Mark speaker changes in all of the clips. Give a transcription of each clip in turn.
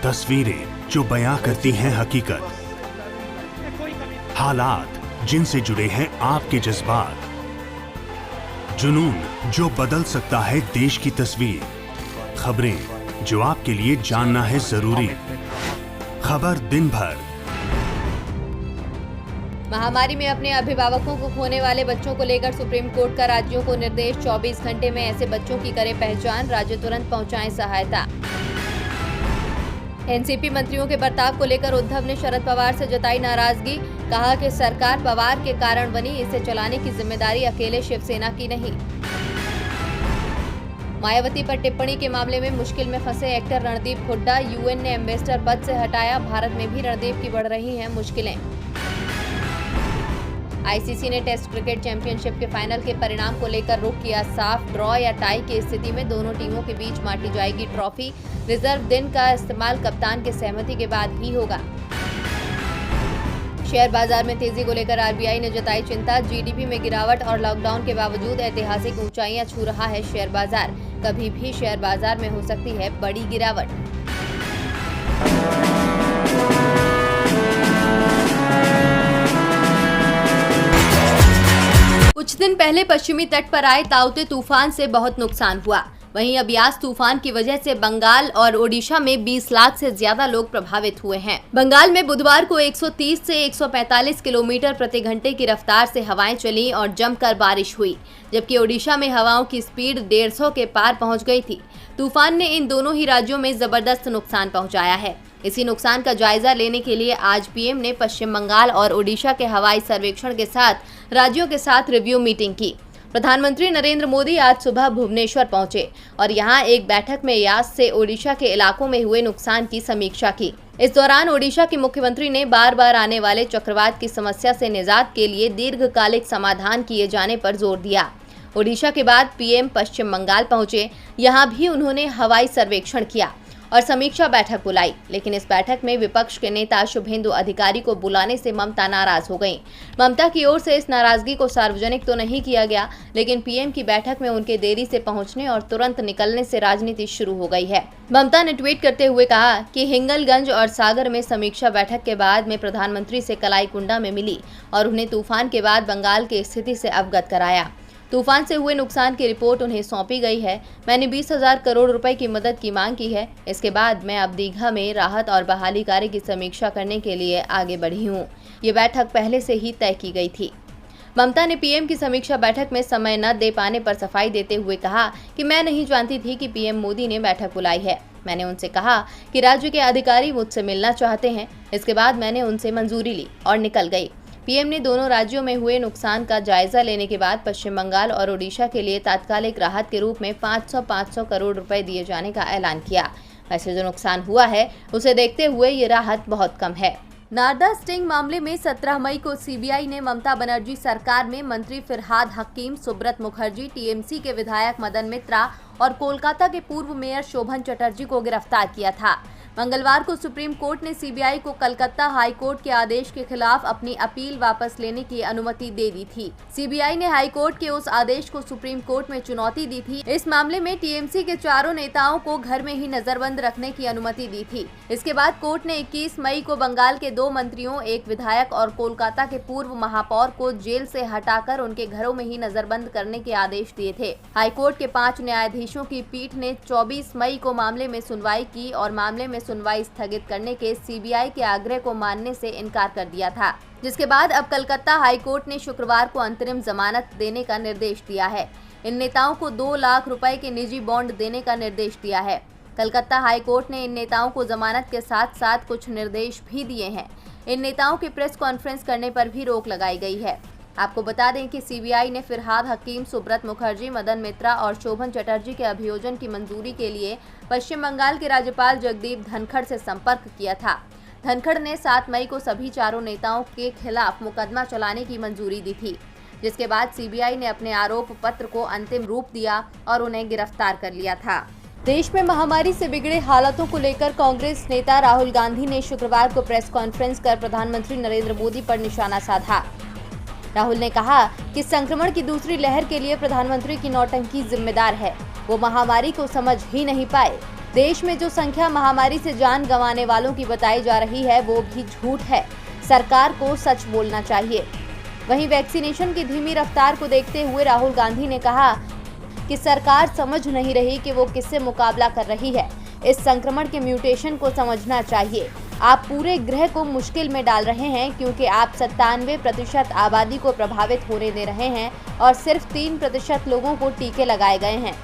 Speaker 1: तस्वीरें जो बयां करती हैं हकीकत, हालात जिनसे जुड़े हैं आपके जज्बात, जुनून जो बदल सकता है देश की तस्वीर, खबरें जो आपके लिए जानना है जरूरी। खबर दिन भर।
Speaker 2: महामारी में अपने अभिभावकों को खोने वाले बच्चों को लेकर सुप्रीम कोर्ट का राज्यों को निर्देश, 24 घंटे में ऐसे बच्चों की करें पहचान, राज्य तुरंत पहुंचाएं सहायता। एनसीपी मंत्रियों के बर्ताव को लेकर उद्धव ने शरद पवार से जताई नाराजगी, कहा कि सरकार पवार के कारण बनी, इसे चलाने की जिम्मेदारी अकेले शिवसेना की नहीं। मायावती पर टिप्पणी के मामले में मुश्किल में फंसे एक्टर रणदीप हुड्डा, यूएन ने एम्बेसडर पद से हटाया, भारत में भी रणदीप की बढ़ रही हैं मुश्किलें। आईसीसी ने टेस्ट क्रिकेट चैंपियनशिप के फाइनल के परिणाम को लेकर रुख किया साफ, ड्रॉ या टाई की स्थिति में दोनों टीमों के बीच बांटी जाएगी ट्रॉफी, रिजर्व दिन का इस्तेमाल कप्तान के सहमति के बाद ही होगा। शेयर बाजार में तेजी को लेकर आरबीआई ने जताई चिंता, जीडीपी में गिरावट और लॉकडाउन के बावजूद ऐतिहासिक ऊंचाइयां छू रहा है शेयर बाजार, कभी भी शेयर बाजार में हो सकती है बड़ी गिरावट। कुछ दिन पहले पश्चिमी तट पर आए ताउते तूफान से बहुत नुकसान हुआ। वहीं अब यास तूफान की वजह से बंगाल और ओडिशा में 20 लाख से ज्यादा लोग प्रभावित हुए हैं। बंगाल में बुधवार को 130 से 145 किलोमीटर प्रति घंटे की रफ्तार से हवाएं चली और जमकर बारिश हुई, जबकि ओडिशा में हवाओं की स्पीड 150 के पार पहुंच गई थी। तूफान ने इन दोनों ही राज्यों में जबरदस्त नुकसान पहुंचाया है। इसी नुकसान का जायजा लेने के लिए आज पीएम ने पश्चिम बंगाल और ओडिशा के हवाई सर्वेक्षण के साथ राज्यों के साथ रिव्यू मीटिंग की। प्रधानमंत्री नरेंद्र मोदी आज सुबह भुवनेश्वर पहुंचे और यहां एक बैठक में यास से ओडिशा के इलाकों में हुए नुकसान की समीक्षा की। इस दौरान ओडिशा के मुख्यमंत्री ने बार बार आने वाले चक्रवात की समस्या से निजात के लिए दीर्घकालिक समाधान किए जाने पर जोर दिया। ओडिशा के बाद पीएम पश्चिम बंगाल पहुंचे, यहाँ भी उन्होंने हवाई सर्वेक्षण किया और समीक्षा बैठक बुलाई, लेकिन इस बैठक में विपक्ष के नेता शुभेंदु अधिकारी को बुलाने से ममता नाराज हो गईं। ममता की ओर से इस नाराजगी को सार्वजनिक तो नहीं किया गया, लेकिन पीएम की बैठक में उनके देरी से पहुंचने और तुरंत निकलने से राजनीति शुरू हो गई है। ममता ने ट्वीट करते हुए कहा कि हिंगलगंज और सागर में समीक्षा बैठक के बाद मैं प्रधानमंत्री से कलाईकुंडा में मिली और उन्हें तूफान के बाद बंगाल की स्थिति से अवगत कराया। तूफान से हुए नुकसान की रिपोर्ट उन्हें सौंपी गई है। मैंने 20,000 करोड़ रुपए की मदद की मांग की है। इसके बाद मैं अब दीघा में राहत और बहाली कार्य की समीक्षा करने के लिए आगे बढ़ी हूँ। ये बैठक पहले से ही तय की गई थी। ममता ने पीएम की समीक्षा बैठक में समय न दे पाने पर सफाई देते हुए कहा कि मैं नहीं जानती थी कि पीएम मोदी ने बैठक बुलाई है। मैंने उनसे कहा कि राज्य के अधिकारी मुझसे मिलना चाहते हैं। इसके बाद मैंने उनसे मंजूरी ली और निकल गई। पीएम ने दोनों राज्यों में हुए नुकसान का जायजा लेने के बाद पश्चिम बंगाल और ओडिशा के लिए तात्कालिक राहत के रूप में 500 करोड़ रुपए दिए जाने का ऐलान किया। वैसे जो नुकसान हुआ है उसे देखते हुए ये राहत बहुत कम है। नारदा स्टिंग मामले में 17 मई को सीबीआई ने ममता बनर्जी सरकार में मंत्री फिरहाद हकीम, सुब्रत मुखर्जी, टीएमसी के विधायक मदन मित्रा और कोलकाता के पूर्व मेयर शोभन चटर्जी को गिरफ्तार किया था। मंगलवार को सुप्रीम कोर्ट ने सीबीआई को कलकत्ता हाई कोर्ट के आदेश के खिलाफ अपनी अपील वापस लेने की अनुमति दे दी थी। सीबीआई ने हाई कोर्ट के उस आदेश को सुप्रीम कोर्ट में चुनौती दी थी। इस मामले में टीएमसी के चारों नेताओं को घर में ही नजरबंद रखने की अनुमति दी थी। इसके बाद कोर्ट ने 21 मई को बंगाल के 2 मंत्रियों, एक विधायक और कोलकाता के पूर्व महापौर को जेल से हटाकर उनके घरों में ही नजरबंद करने के आदेश दिए थे। हाईकोर्ट के 5 न्यायाधीशों की पीठ ने 24 मई को मामले में सुनवाई की और मामले में सुनवाई स्थगित करने के सीबीआई के आग्रह को मानने से इनकार कर दिया था, जिसके बाद अब कलकत्ता हाई कोर्ट ने शुक्रवार को अंतरिम जमानत देने का निर्देश दिया है। इन नेताओं को 2 लाख रुपए के निजी बॉन्ड देने का निर्देश दिया है। कलकत्ता हाई कोर्ट ने इन नेताओं को जमानत के साथ साथ कुछ निर्देश भी दिए हैं। इन नेताओं के प्रेस कॉन्फ्रेंस करने पर भी रोक लगाई गई है। आपको बता दें कि सीबीआई ने फिरहाद हकीम, सुब्रत मुखर्जी, मदन मित्रा और शोभन चटर्जी के अभियोजन की मंजूरी के लिए पश्चिम बंगाल के राज्यपाल जगदीप धनखड़ से संपर्क किया था। धनखड़ ने 7 मई को सभी चारों नेताओं के खिलाफ मुकदमा चलाने की मंजूरी दी थी, जिसके बाद सीबीआई ने अपने आरोप पत्र को अंतिम रूप दिया और उन्हें गिरफ्तार कर लिया था। देश में महामारी से बिगड़े हालातों को लेकर कांग्रेस नेता राहुल गांधी ने शुक्रवार को प्रेस कॉन्फ्रेंस कर प्रधानमंत्री नरेंद्र मोदी पर निशाना साधा। राहुल ने कहा कि संक्रमण की दूसरी लहर के लिए प्रधानमंत्री की नौटंकी जिम्मेदार है। वो महामारी को समझ ही नहीं पाए। देश में जो संख्या महामारी से जान गंवाने वालों की बताई जा रही है वो भी झूठ है। सरकार को सच बोलना चाहिए। वहीं वैक्सीनेशन की धीमी रफ्तार को देखते हुए राहुल गांधी ने कहा कि सरकार समझ नहीं रही कि वो किससे मुकाबला कर रही है। इस संक्रमण के म्यूटेशन को समझना चाहिए। आप पूरे ग्रह को मुश्किल में डाल रहे हैं क्योंकि आप 97% आबादी को प्रभावित होने दे रहे हैं और सिर्फ 3% लोगों को टीके लगाए गए हैं।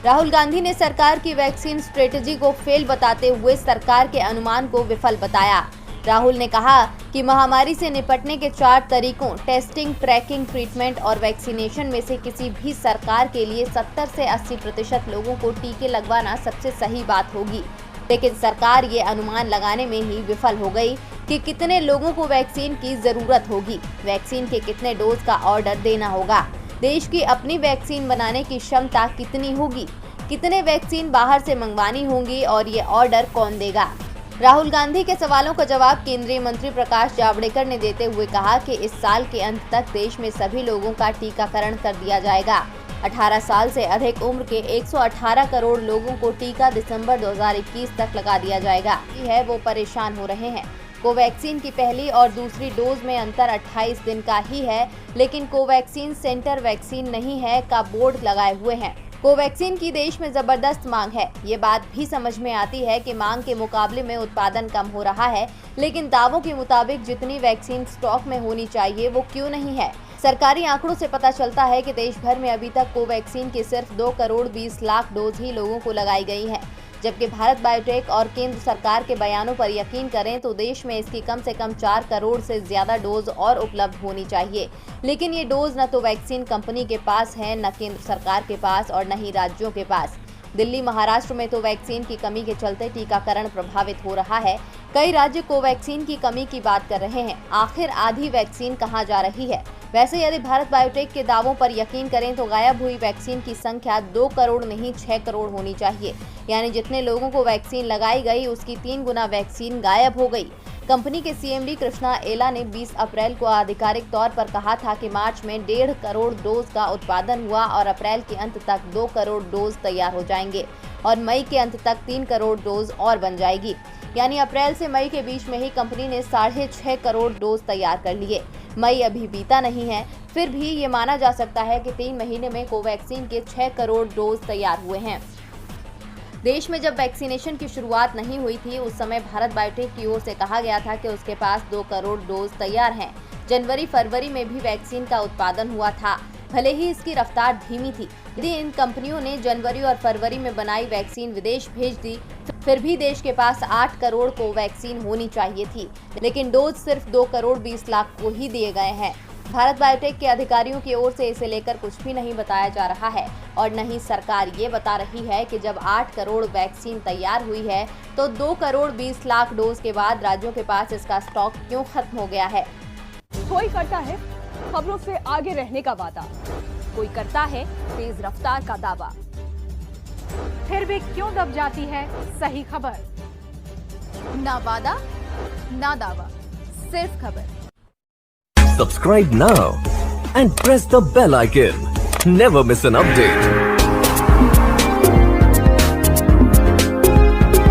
Speaker 2: राहुल गांधी ने सरकार की वैक्सीन स्ट्रेटेजी को फेल बताते हुए सरकार के अनुमान को विफल बताया। राहुल ने कहा कि महामारी से निपटने के 4 तरीकों टेस्टिंग, ट्रैकिंग, ट्रीटमेंट और वैक्सीनेशन में से किसी भी सरकार के लिए 70 से 80% लोगों को टीके लगवाना सबसे सही बात होगी। लेकिन सरकार ये अनुमान लगाने में ही विफल हो गई कि कितने लोगों को वैक्सीन की जरूरत होगी, वैक्सीन के कितने डोज का ऑर्डर देना होगा, देश की अपनी वैक्सीन बनाने की क्षमता कितनी होगी, कितने वैक्सीन बाहर से मंगवानी होंगी और ये ऑर्डर कौन देगा। राहुल गांधी के सवालों का जवाब केंद्रीय मंत्री प्रकाश जावड़ेकर ने देते हुए कहा कि इस साल के अंत तक देश में सभी लोगों का टीकाकरण कर दिया जाएगा। 18 साल से अधिक उम्र के 118 करोड़ लोगों को टीका दिसंबर 2021 तक लगा दिया जाएगा। है वो परेशान हो रहे हैं। कोवैक्सीन की पहली और दूसरी डोज में अंतर 28 दिन का ही है, लेकिन कोवैक्सीन सेंटर वैक्सीन नहीं है का बोर्ड लगाए हुए हैं। कोवैक्सीन की देश में जबरदस्त मांग है। ये बात भी समझ में आती है कि मांग के मुकाबले में उत्पादन कम हो रहा है, लेकिन दावों के मुताबिक जितनी वैक्सीन स्टॉक में होनी चाहिए वो क्यों नहीं है। सरकारी आंकड़ों से पता चलता है कि देश भर में अभी तक कोवैक्सीन की सिर्फ 2 करोड़ 20 लाख डोज ही लोगों को लगाई गई है, जबकि भारत बायोटेक और केंद्र सरकार के बयानों पर यकीन करें तो देश में इसकी कम से कम 4 करोड़ से ज्यादा डोज और उपलब्ध होनी चाहिए। लेकिन ये डोज न तो वैक्सीन कंपनी के पास है, न केंद्र सरकार के पास और न ही राज्यों के पास। दिल्ली, महाराष्ट्र में तो वैक्सीन की कमी के चलते टीकाकरण प्रभावित हो रहा है। कई राज्य कोवैक्सीन की कमी की बात कर रहे हैं। आखिर आधी वैक्सीन कहां जा रही है? वैसे यदि भारत बायोटेक के दावों पर यकीन करें तो गायब हुई वैक्सीन की संख्या 2 करोड़ नहीं 6 करोड़ होनी चाहिए। यानी जितने लोगों को वैक्सीन लगाई गई उसकी 3 गुना वैक्सीन गायब हो गई। कंपनी के सीएमडी कृष्णा एला ने 20 अप्रैल को आधिकारिक तौर पर कहा था कि मार्च में 1.5 करोड़ डोज का उत्पादन हुआ और अप्रैल के अंत तक 2 करोड़ डोज तैयार हो जाएंगे और मई के अंत तक 3 करोड़ डोज और बन जाएगी। यानी अप्रैल से मई के बीच में ही कंपनी ने 6.5 करोड़ डोज तैयार कर लिए। मई अभी बीता नहीं है, फिर भी ये माना जा सकता है कि 3 महीने में कोवैक्सीन के 6 करोड़ डोज तैयार हुए हैं। देश में जब वैक्सीनेशन की शुरुआत नहीं हुई थी उस समय भारत बायोटेक की ओर से कहा गया था कि उसके पास 2 करोड़ डोज तैयार हैं। जनवरी फरवरी में भी वैक्सीन का उत्पादन हुआ था, भले ही इसकी रफ्तार धीमी थी। यदि इन कंपनियों ने जनवरी और फरवरी में बनाई वैक्सीन विदेश भेज दी फिर भी देश के पास 8 करोड़ को वैक्सीन होनी चाहिए थी, लेकिन डोज सिर्फ 2 करोड़ 20 लाख को ही दिए गए हैं। भारत बायोटेक के अधिकारियों की ओर से इसे लेकर कुछ भी नहीं बताया जा रहा है और न ही सरकार ये बता रही है कि जब 8 करोड़ वैक्सीन तैयार हुई है तो 2 करोड़ 20 लाख डोज के बाद राज्यों के पास इसका स्टॉक क्यों खत्म हो गया है।
Speaker 3: कोई करता है खबरों से आगे रहने का वादा, कोई करता है तेज रफ्तार का दावा, फिर भी क्यों दब जाती है सही खबर। ना वादा ना दावा, सिर्फ खबर।
Speaker 4: Subscribe now and press the bell icon. Never miss an update.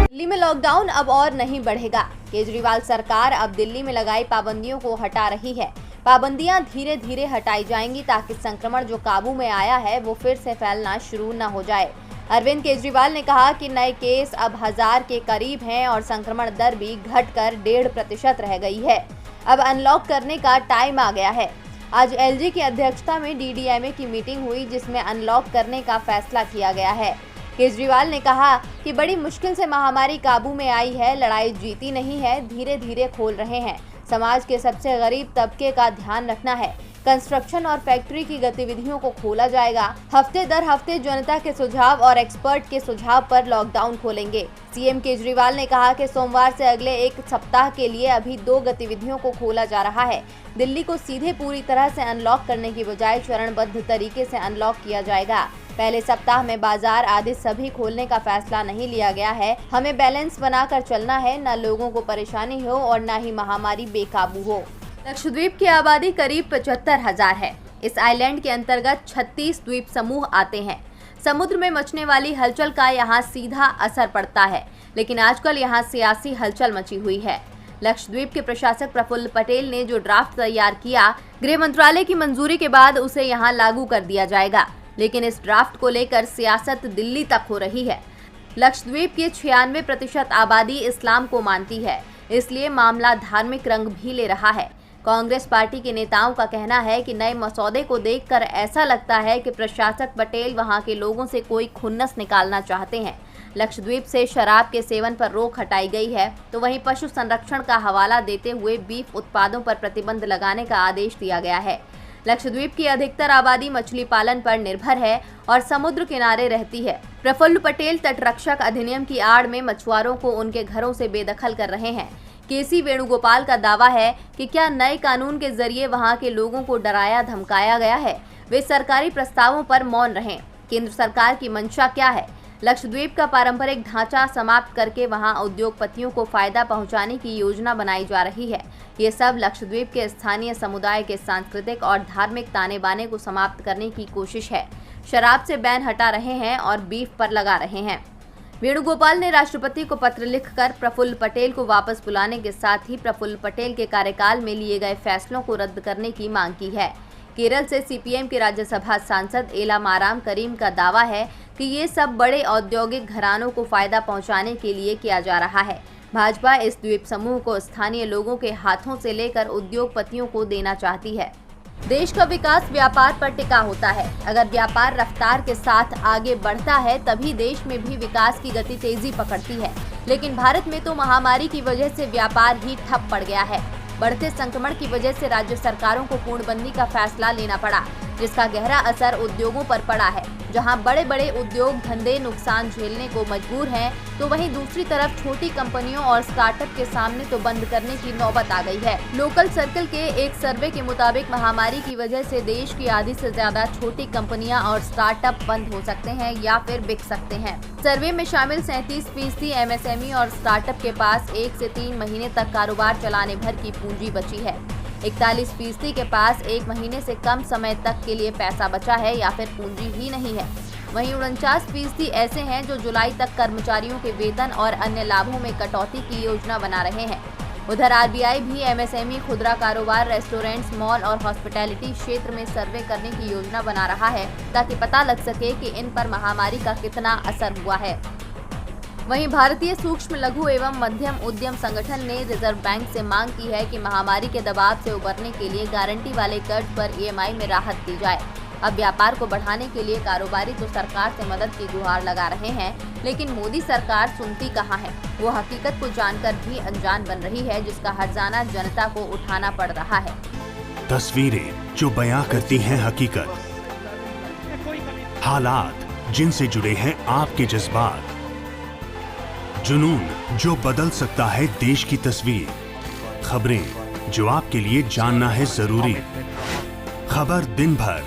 Speaker 2: Delhi में लॉकडाउन अब और नहीं बढ़ेगा। केजरीवाल सरकार अब दिल्ली में लगाई पाबंदियों को हटा रही है। पाबंदियां धीरे धीरे हटाई जाएंगी ताकि संक्रमण जो काबू में आया है वो फिर से फैलना शुरू न हो जाए। अरविंद केजरीवाल ने कहा कि नए केस अब 1000 के करीब हैं और संक्रमण दर भी घटकर 1.5% रह गई है। अब अनलॉक करने का टाइम आ गया है। आज एलजी की अध्यक्षता में डीडीएमए की मीटिंग हुई जिसमें अनलॉक करने का फैसला किया गया है। केजरीवाल ने कहा कि बड़ी मुश्किल से महामारी काबू में आई है, लड़ाई जीती नहीं है, धीरे धीरे खोल रहे हैं। समाज के सबसे गरीब तबके का ध्यान रखना है। कंस्ट्रक्शन और फैक्ट्री की गतिविधियों को खोला जाएगा। हफ्ते दर हफ्ते जनता के सुझाव और एक्सपर्ट के सुझाव पर लॉकडाउन खोलेंगे। सीएम केजरीवाल ने कहा कि सोमवार से अगले 1 सप्ताह के लिए अभी 2 गतिविधियों को खोला जा रहा है। दिल्ली को सीधे पूरी तरह से अनलॉक करने की बजाय चरणबद्ध तरीके से अनलॉक किया जाएगा। पहले सप्ताह में बाजार आदि सभी खोलने का फैसला नहीं लिया गया है। हमें बैलेंस बनाकर चलना है, न लोगों को परेशानी हो और न ही महामारी बेकाबू हो। लक्षद्वीप की आबादी करीब 75,000 है। इस आइलैंड के अंतर्गत 36 द्वीप समूह आते हैं। समुद्र में मचने वाली हलचल का यहाँ सीधा असर पड़ता है, लेकिन आजकल यहाँ सियासी हलचल मची हुई है। लक्षद्वीप के प्रशासक प्रफुल्ल पटेल ने जो ड्राफ्ट तैयार किया, गृह मंत्रालय की मंजूरी के बाद उसे यहाँ लागू कर दिया जाएगा, लेकिन इस ड्राफ्ट को लेकर सियासत दिल्ली तक हो रही है। लक्षद्वीप की 96% आबादी इस्लाम को मानती है, इसलिए मामला धार्मिक रंग भी ले रहा है। कांग्रेस पार्टी के नेताओं का कहना है कि नए मसौदे को देखकर ऐसा लगता है कि प्रशासक पटेल वहां के लोगों से कोई खुन्नस निकालना चाहते हैं। लक्षद्वीप से शराब के सेवन पर रोक हटाई गई है, तो वहीं पशु संरक्षण का हवाला देते हुए बीफ उत्पादों पर प्रतिबंध लगाने का आदेश दिया गया है। लक्षद्वीप की अधिकतर आबादी मछली पालन पर निर्भर है और समुद्र किनारे रहती है। प्रफुल्ल पटेल तटरक्षक अधिनियम की आड़ में मछुआरों को उनके घरों से बेदखल कर रहे हैं। केसी वेणुगोपाल का दावा है कि क्या नए कानून के जरिए वहां के लोगों को डराया धमकाया गया है। वे सरकारी प्रस्तावों पर मौन रहें। केंद्र सरकार की मंशा क्या है? लक्षद्वीप का पारंपरिक ढांचा समाप्त करके वहां उद्योगपतियों को फायदा पहुंचाने की योजना बनाई जा रही है। ये सब लक्षद्वीप के स्थानीय समुदाय के सांस्कृतिक और धार्मिक ताने बाने को समाप्त करने की कोशिश है। शराब से बैन हटा रहे हैं और बीफ पर लगा रहे हैं। वेणुगोपाल ने राष्ट्रपति को पत्र लिखकर प्रफुल्ल पटेल को वापस बुलाने के साथ ही प्रफुल्ल पटेल के कार्यकाल में लिए गए फैसलों को रद्द करने की मांग की है। केरल से सीपीएम के राज्यसभा सांसद एला माराम करीम का दावा है कि ये सब बड़े औद्योगिक घरानों को फायदा पहुंचाने के लिए किया जा रहा है। भाजपा इस द्वीप समूह को स्थानीय लोगों के हाथों से लेकर उद्योगपतियों को देना चाहती है। देश का विकास व्यापार पर टिका होता है। अगर व्यापार रफ्तार के साथ आगे बढ़ता है तभी देश में भी विकास की गति तेजी पकड़ती है। लेकिन भारत में तो महामारी की वजह से व्यापार ही ठप पड़ गया है। बढ़ते संक्रमण की वजह से राज्य सरकारों को पूर्णबंदी का फैसला लेना पड़ा, जिसका गहरा असर उद्योगों पर पड़ा है। जहां बड़े बड़े उद्योग धंधे नुकसान झेलने को मजबूर हैं, तो वहीं दूसरी तरफ छोटी कंपनियों और स्टार्टअप के सामने तो बंद करने की नौबत आ गई है। लोकल सर्कल के एक सर्वे के मुताबिक महामारी की वजह से देश की आधी से ज्यादा छोटी कंपनियां और स्टार्टअप बंद हो सकते हैं या फिर बिक सकते हैं। सर्वे में शामिल 37% एमएसएमई और स्टार्टअप के पास 1 से 3 महीने तक कारोबार चलाने भर की पूंजी बची है। 41% के पास 1 महीने से कम समय तक के लिए पैसा बचा है या फिर पूंजी ही नहीं है। वहीं 49% ऐसे हैं जो जुलाई तक कर्मचारियों के वेतन और अन्य लाभों में कटौती की योजना बना रहे हैं। उधर आरबीआई भी एमएसएमई, खुदरा कारोबार, रेस्टोरेंट्स, मॉल और हॉस्पिटैलिटी क्षेत्र में सर्वे करने की योजना बना रहा है ताकि पता लग सके कि इन पर महामारी का कितना असर हुआ है। वहीं भारतीय सूक्ष्म लघु एवं मध्यम उद्यम संगठन ने रिजर्व बैंक से मांग की है कि महामारी के दबाव से उबरने के लिए गारंटी वाले कर्ज पर ईएमआई में राहत दी जाए। अब व्यापार को बढ़ाने के लिए कारोबारी तो सरकार से मदद की गुहार लगा रहे हैं, लेकिन मोदी सरकार सुनती कहाँ है। वो हकीकत को जानकर भी अनजान बन रही है, जिसका हर्जाना जनता को उठाना पड़ रहा है।
Speaker 1: तस्वीरें जो बयां करती हैं हकीकत, हालात जिनसे जुड़े हैं आपके जज्बात, जुनून जो बदल सकता है देश की तस्वीर, खबरें जो आपके लिए जानना है जरूरी। खबर दिन भर